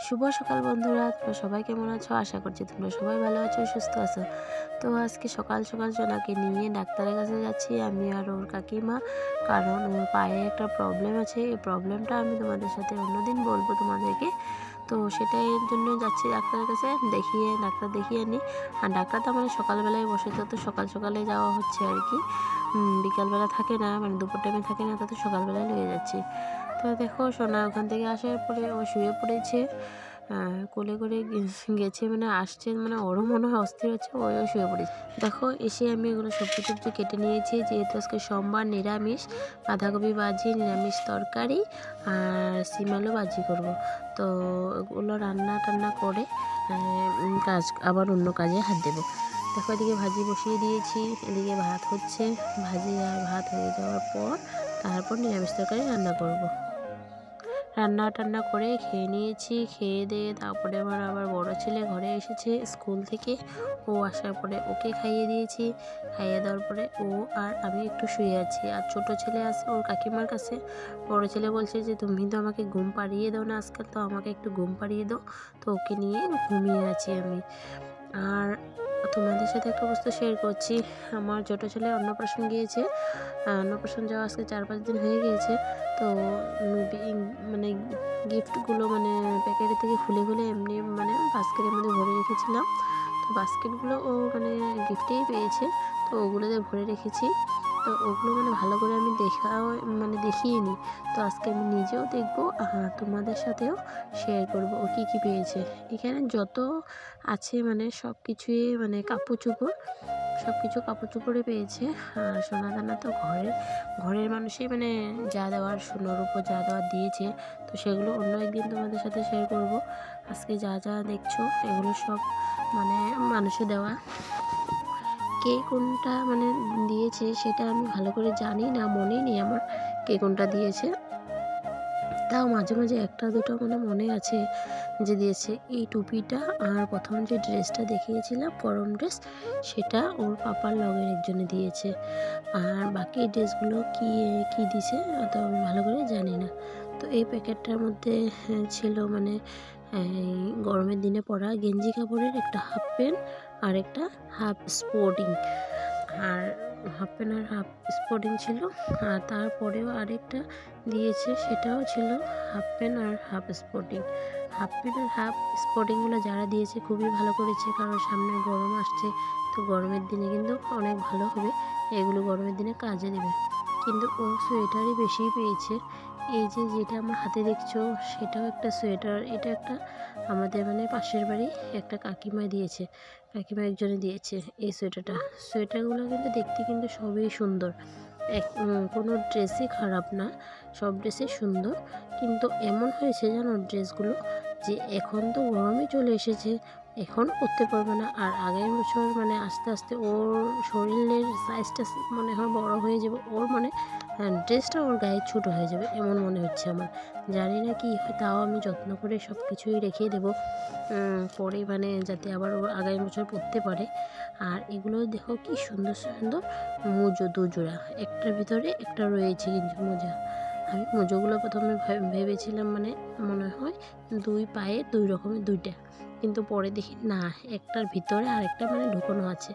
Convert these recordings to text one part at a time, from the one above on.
শুভ সকাল বন্ধুরা, তোমরা সবাই কেমন আছো? আশা করছি তোমরা সবাই ভালো আছো, সুস্থ আছো। তো আজকে সকাল সকাল সোনাকে নিয়ে ডাক্তারের কাছে যাচ্ছি আমি আর ওর কাকিমা। কারণ ওর পায়ে একটা প্রবলেম আছে। এই প্রবলেমটা আমি তোমাদের সাথে অন্যদিন বলবো তোমাদেরকে। তো সেটাই জন্য যাচ্ছি ডাক্তারের কাছে, ডাক্তার দেখিয়ে নিই। আর ডাক্তারটা মানে সকালবেলায় বসে, তো সকাল সকালে যাওয়া হচ্ছে আর কি। বিকালবেলা থাকে না, মানে দুপুর টাইমে থাকে না, তো সকালবেলায় নিয়ে যাচ্ছি। তো দেখো সোনা ওখান থেকে আসার পরে ও শুয়ে পড়েছে। কোলে করে গেছে, মানে আসছে, মানে ওরও মনে হয় অস্থির হচ্ছে, ওইও শুয়ে পড়েছে। দেখো এসে আমি এগুলো সবজি টবজি কেটে নিয়েছি, যেহেতু আজকে সোমবার, নিরামিষ। বাঁধাকপি ভাজি, নিরামিষ তরকারি আর সিম আলু ভাজি করবো। তো ওগুলো রান্না টান্না করে আবার অন্য কাজে হাত দেবো। দেখো এদিকে ভাজি বসিয়ে দিয়েছি, এদিকে ভাত হচ্ছে। ভাজি আর ভাত হয়ে যাওয়ার পর তারপর নিরামিষ তরকারি রান্না করব। রান্না টান্না করে খেয়ে নিয়েছি। খেয়ে দিয়ে তারপরে আবার বড় ছেলে ঘরে এসেছে স্কুল থেকে। ও আসার পরে ওকে খাইয়ে দিয়েছি। খাইয়ে দেওয়ার পরে ও আর আমি একটু শুয়ে আছি। আর ছোট ছেলে আছে ওর কাকিমার কাছে। বড় ছেলে বলছে যে তুমি তো আমাকে ঘুম পাড়িয়ে দাও না আজকাল, তো আমাকে একটু ঘুম পাড়িয়ে দাও। তো ওকে নিয়ে ঘুমিয়ে আছি আমি। আর তোমাদের সাথে একটা বস্তু শেয়ার করছি। আমার ছোট ছেলে অন্নপ্রাশন গিয়েছে। অন্নপ্রাশন যাওয়া আজকে 4-5 দিন হয়ে গিয়েছে। তো মানে গিফটগুলো মানে প্যাকেটের থেকে খুলে খুলে এমনি মানে বাস্কেটের মধ্যে ভরে রেখেছিলাম। তো বাস্কেটগুলো ও মানে গিফটেই পেয়েছে, তো ওগুলোতে ভরে রেখেছি। তো ওগুলো মানে ভালো করে আমি দেখিয়ে নিই। তো আজকে আমি নিজেও দেখবো আর তোমাদের সাথেও শেয়ার করব ও কী কী পেয়েছে। এখানে যত আছে মানে সব কিছুই মানে কাপড় চোপড়ে পেয়েছে। আর সোনা দানা তো ঘরের মানুষই মানে যা দেওয়ার, সোনার উপর যা দেওয়ার দিয়েছে। তো সেগুলো অন্য একদিন তোমাদের সাথে শেয়ার করব। আজকে যা যা দেখছো এগুলো সব মানে মানুষে দেওয়া। কে কোনটা মানে দিয়েছে সেটা আমি ভালো করে জানি না, মনেই নেই আমার কে কোনটা দিয়েছে। তাও মাঝে মাঝে একটা দুটো মানে মনে আছে যে দিয়েছে। এই টুপিটা আর প্রথম যে ড্রেসটা দেখিয়েছিলাম গরম ড্রেস, সেটা ওর পাপার লগের একজনে দিয়েছে। আর বাকি ড্রেসগুলো কি দিছে অত আমি ভালো করে জানি না। তো এই প্যাকেটটার মধ্যে ছিল মানে গরমের দিনে পরা গেঞ্জি কাপড়ের একটা হাফ প্যান্ট আর একটা হাফ স্পোর্টিং। আর হাফ প্যান্ট আর হাফ স্পোর্টিং ছিল। আর তারপরেও আরেকটা দিয়েছে, সেটাও ছিল হাফ প্যান্ট আর হাফ স্পোর্টিং। হাফ প্যান্ট আর হাফ স্পোর্টিংগুলো যারা দিয়েছে খুবই ভালো করেছে, কারণ সামনে গরম আসছে। তো গরমের দিনে কিন্তু অনেক ভালো হবে, এগুলো গরমের দিনে কাজে দেবে। কিন্তু ও সোয়েটারই বেশি পেয়েছে। এই যে যেটা আমার হাতে দেখছো সেটাও একটা সোয়েটার। এটা একটা আমাদের মানে পাশের বাড়ি একটা কাকিমা দিয়েছে, কাকিমা একজনে দিয়েছে এই সোয়েটারগুলো কিন্তু দেখতে কিন্তু সবই সুন্দর। কোনো ড্রেসই খারাপ না, সব ড্রেসই সুন্দর। কিন্তু এমন হয়েছে জানো ড্রেসগুলো, যে এখন তো গরমে চলে এসেছে, এখন করতে পারবে না। আর আগের বছর মানে আস্তে আস্তে ওর শরীরের সাইজটা মনে হয় বড় হয়ে যাবে, ওর মানে ড্রেসটা ওর গায়ে ছোটো হয়ে যাবে এমন মনে হচ্ছে আমার। জানি না কি হয়, তাও আমি যত্ন করে সব কিছুই রেখে দেবো পরে, মানে যাতে আবার ও আগামী বছর পরতে পারে। আর এগুলো দেখো কি সুন্দর সুন্দর মোজো, দুজোড়া, একটার ভিতরে একটা রয়েছে কিন্তু মোজা। আমি মোজোগুলো প্রথমে ভেবেছিলাম মানে মনে হয় দুই পায়ে দুই রকমের দুইটা, কিন্তু পরে দেখি না, একটার ভিতরে আরেকটা মানে ঢুকানো আছে।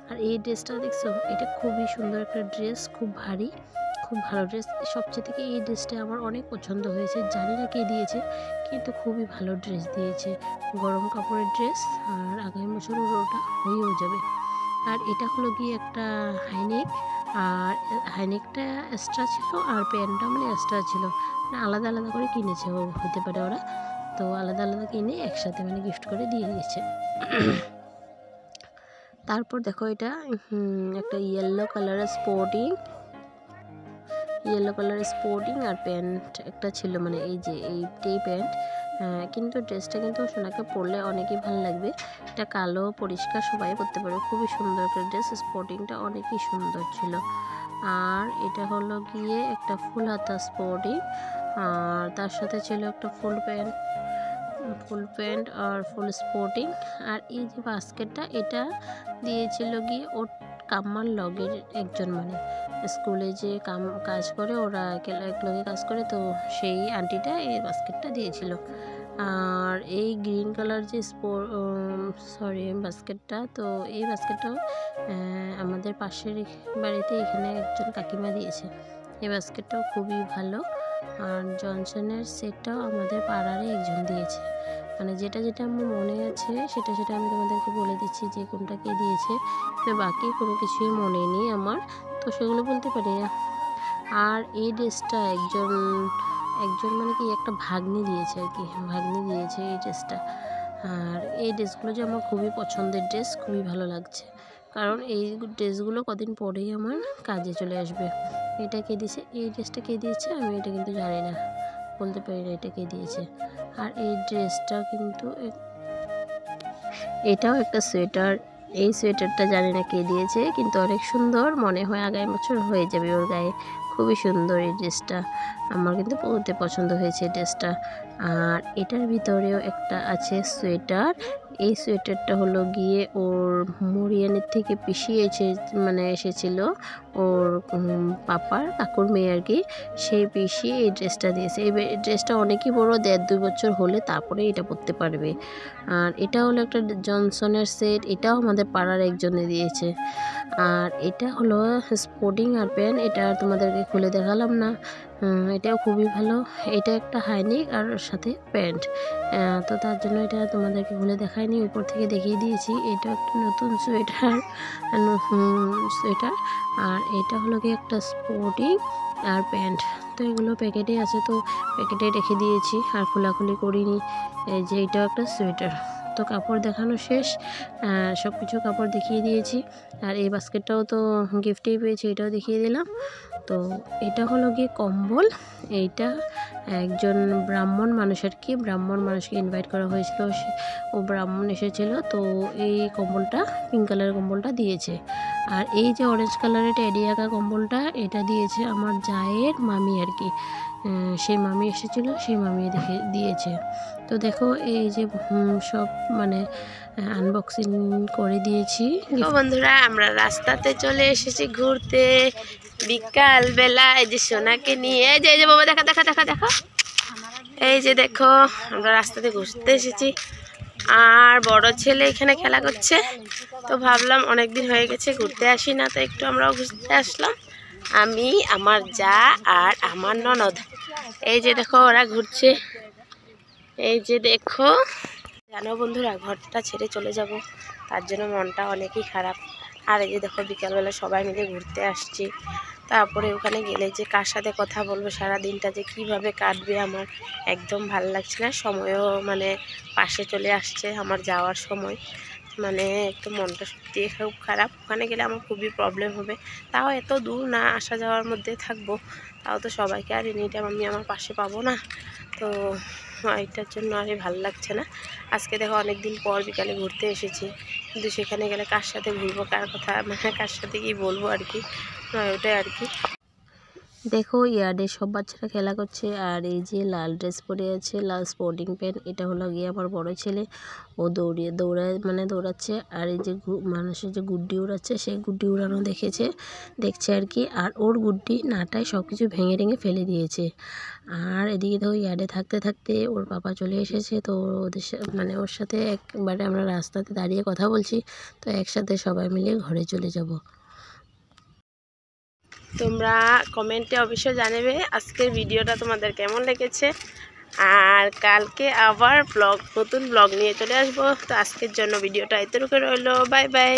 আর এই ড্রেসটা দেখছো, এটা খুবই সুন্দর একটা ড্রেস, খুব ভারী, খুব ভালো ড্রেস। সবচেয়ে থেকে এই ড্রেসটা আমার অনেক পছন্দ হয়েছে, জানি না কে দিয়েছে, কিন্তু খুবই ভালো ড্রেস দিয়েছে, গরম কাপড়ের ড্রেস। আর আগামী বছর ওটা হয়েও যাবে। আর এটা হলো গিয়ে একটা হাইনেক, আর হাইনেকটা এক্সট্রা ছিল আর প্যান্টটা মানে এক্সট্রা ছিল, মানে আলাদা আলাদা করে কিনেছে হতে পারে ওরা। তো আলাদা আলাদা কিনে একসাথে মানে গিফট করে দিয়ে দিয়েছে। তারপর দেখো এটা একটা ইয়েলো কালারের স্পোর্টিং আর প্যান্ট একটা ছিল, মানে এই যে এইটাই প্যান্ট। কিন্তু ড্রেসটা কিন্তু সোনাকে পরলে অনেকই ভালো লাগবে। এটা কালো পরিষ্কার সবাই পরতে পারবে, খুবই সুন্দর একটা ড্রেস। স্পোর্টিংটা অনেকই সুন্দর ছিল। আর এটা হলো গিয়ে একটা ফুল হাতা স্পোর্টিং, আর তার সাথে ছিল একটা ফুল প্যান্ট আর ফুল স্পোর্টিং। আর এই যে বাস্কেটটা, এটা দিয়েছিল গিয়ে ওর কাম্মার লগের একজন, মানে স্কুলে যে কাজ করে, ওরা একলগে কাজ করে, তো সেই আন্টিটা এই বাস্কেটটা দিয়েছিল। আর এই গ্রিন কালার যে বাস্কেটটা, তো এই বাস্কেটটাও আমাদের পাশের বাড়িতে এখানে একজন কাকিমা দিয়েছে। এই বাস্কেটটাও খুবই ভালো। আর জনসনের সেটটাও আমাদের পাড়ারই একজন দিয়েছে। মানে যেটা আমার মনে আছে সেটা আমি তোমাদেরকে বলে দিচ্ছি যে কোনটা কে দিয়েছে। তো বাকি কোনো কিছুই মনে নেই আমার, তো সেগুলো বলতে পারি না। আর এই ড্রেসটা একজন মানে কি একটা ভাগ্নি দিয়েছে আর কি, ভাগ্নি দিয়েছে এই ড্রেসটা। আর এই ড্রেসগুলো যে আমার খুবই পছন্দের ড্রেস, খুবই ভালো লাগছে, কারণ এই ড্রেসগুলো কদিন পরেই আমার কাজে চলে আসবে। এটা কে দিয়েছে, এই ড্রেসটা কে দিয়েছে আমি এটা কিন্তু জানি না, বলতে পারি না এটা কে দিয়েছে। আর এই ড্রেসটা কিন্তু এটাও একটা সোয়েটার। এই সোয়েটারটা জানি না কে দিয়েছে, কিন্তু অনেক সুন্দর, মনে হয় আগামী বছর হয়ে যাবে ওর গায়ে। খুবই সুন্দর এই ড্রেসটা, আমার কিন্তু বহুতে পছন্দ হয়েছে ড্রেসটা। আর এটার ভিতরেও একটা আছে সোয়েটার। এই সোয়েটারটা হলো গিয়ে ওর মরিয়ানের থেকে পিসিয়েছে, মানে এসেছিল ওর পাপার কাকুর মেয়ে আর কি, সেই পিসি এই ড্রেসটা দিয়েছে। এই ড্রেসটা অনেকই বড়, 1.5-2 বছর হলে তারপরে এটা পরতে পারবে। আর এটা হলো একটা জনসনের সেট, এটাও আমাদের পাড়ার একজনে দিয়েছে। আর এটা হলো স্পোর্টিং আর প্যান্ট, এটা তোমাদেরকে খুলে দেখালাম না। এটাও খুবই ভালো। এটা একটা হাইনেক আর সাথে প্যান্ট, তো তার জন্য এটা তোমাদেরকে খুলে দেখাইনি, উপর থেকে দেখিয়ে দিয়েছি। এটা একটা নতুন সোয়েটার। আর এটা হলো কি একটা স্পোর্টিং আর প্যান্ট। তো এগুলো প্যাকেটে আছে, তো প্যাকেটে রেখে দিয়েছি আর খোলাখুলি করিনি। এই যে এটাও একটা সোয়েটার। তো কাপড় দেখানো শেষ, সব কিছু কাপড় দেখিয়ে দিয়েছি। আর এই বাস্কেটটাও তো গিফটেই পেয়েছি, এটাও দেখিয়ে দিলাম। তো এটা হলো গিয়ে কম্বল। এইটা একজন ব্রাহ্মণ মানুষকে ইনভাইট করা হয়েছিল, ও ব্রাহ্মণ এসেছিল, তো এই কম্বলটা পিঙ্ক কালারের কম্বলটা দিয়েছে। আর এই যে অরেঞ্জ কালারের টেডি আঁকা কম্বলটা, এটা দিয়েছে আমার জায়ের মামি আর কি, সেই মামি এসেছিলো, সেই মামি দিয়েছে। তো দেখো এই যে সব মানে আনবক্সিং করে দিয়েছি। বন্ধুরা, আমরা রাস্তাতে চলে এসেছি ঘুরতে বিকাল বেলা। এই যে সোনাকে নিয়ে, এই যে বাবা দেখা দেখা দেখা দেখো, এই যে দেখো আমরা রাস্তাতে ঘুরতে এসেছি। আর বড় ছেলে এখানে খেলা করছে, তো ভাবলাম অনেকদিন হয়ে গেছে ঘুরতে আসি না, তো একটু আমরাও ঘুরতে আসলাম। আমি, আমার যা আর আমার ননদ। এই যে দেখো ওরা ঘুরছে, এই যে দেখো। জানো বন্ধুরা, ঘরটা ছেড়ে চলে যাব, তার জন্য মনটা অনেকই খারাপ। আর এই যে দেখো বিকালবেলা সবাই মিলে ঘুরতে আসছি, তারপরে ওখানে গেলে যে কার সাথে কথা বলবো, সারা দিনটা যে কিভাবে কাটবে আমার একদম ভালো লাগছে না। সময়ও মানে পাশে চলে আসছে আমার যাওয়ার সময়, মানে একটু মনটা সত্যি খুব খারাপ। ওখানে গেলে আমার খুবই প্রবলেম হবে, তাও এত দূর না, আসা যাওয়ার মধ্যে থাকবো, তাও তো সবাইকে আর এনি টাইম আমি আমার পাশে পাবো না, তো এটার জন্য আর ভালো লাগছে না। আজকে দেখো অনেকদিন পর বিকালে ঘুরতে এসেছি, কিন্তু সেখানে গেলে কার সাথে ঘুরবো, কার কথা মানে কার সাথে কি বলবো আর কি, ওটাই আর কি। দেখো ইয়ার্ডে সব বাচ্চারা খেলা করছে। আর এই যে লাল ড্রেস পরে আছে, লাল স্পোর্টিং প্যান্ট, এটা হলো গিয়ে আমার বড় ছেলে, ও দৌড়াচ্ছে। আর এই যে মানুষের যে গুড্ডি উড়াচ্ছে, সেই গুড্ডি উড়ানো দেখছে আর কি। আর ওর গুড্ডি নাটায় সব কিছু ভেঙে ফেলে দিয়েছে। আর এদিকে দেখো ইয়ার্ডে থাকতে থাকতে ওর বাবা চলে এসেছে, তো ওদের মানে ওর সাথে একবারে আমরা রাস্তাতে দাঁড়িয়ে কথা বলছি, তো একসাথে সবাই মিলে ঘরে চলে যাব। তোমরা কমেন্টে অবশ্যই জানাবে আজকের ভিডিওটা তোমাদের কেমন লেগেছে। আর কালকে আবার নতুন ব্লগ নিয়ে চলে আসবো। তো আজকের জন্য ভিডিওটা এতটুকু রইলো, বাই বাই।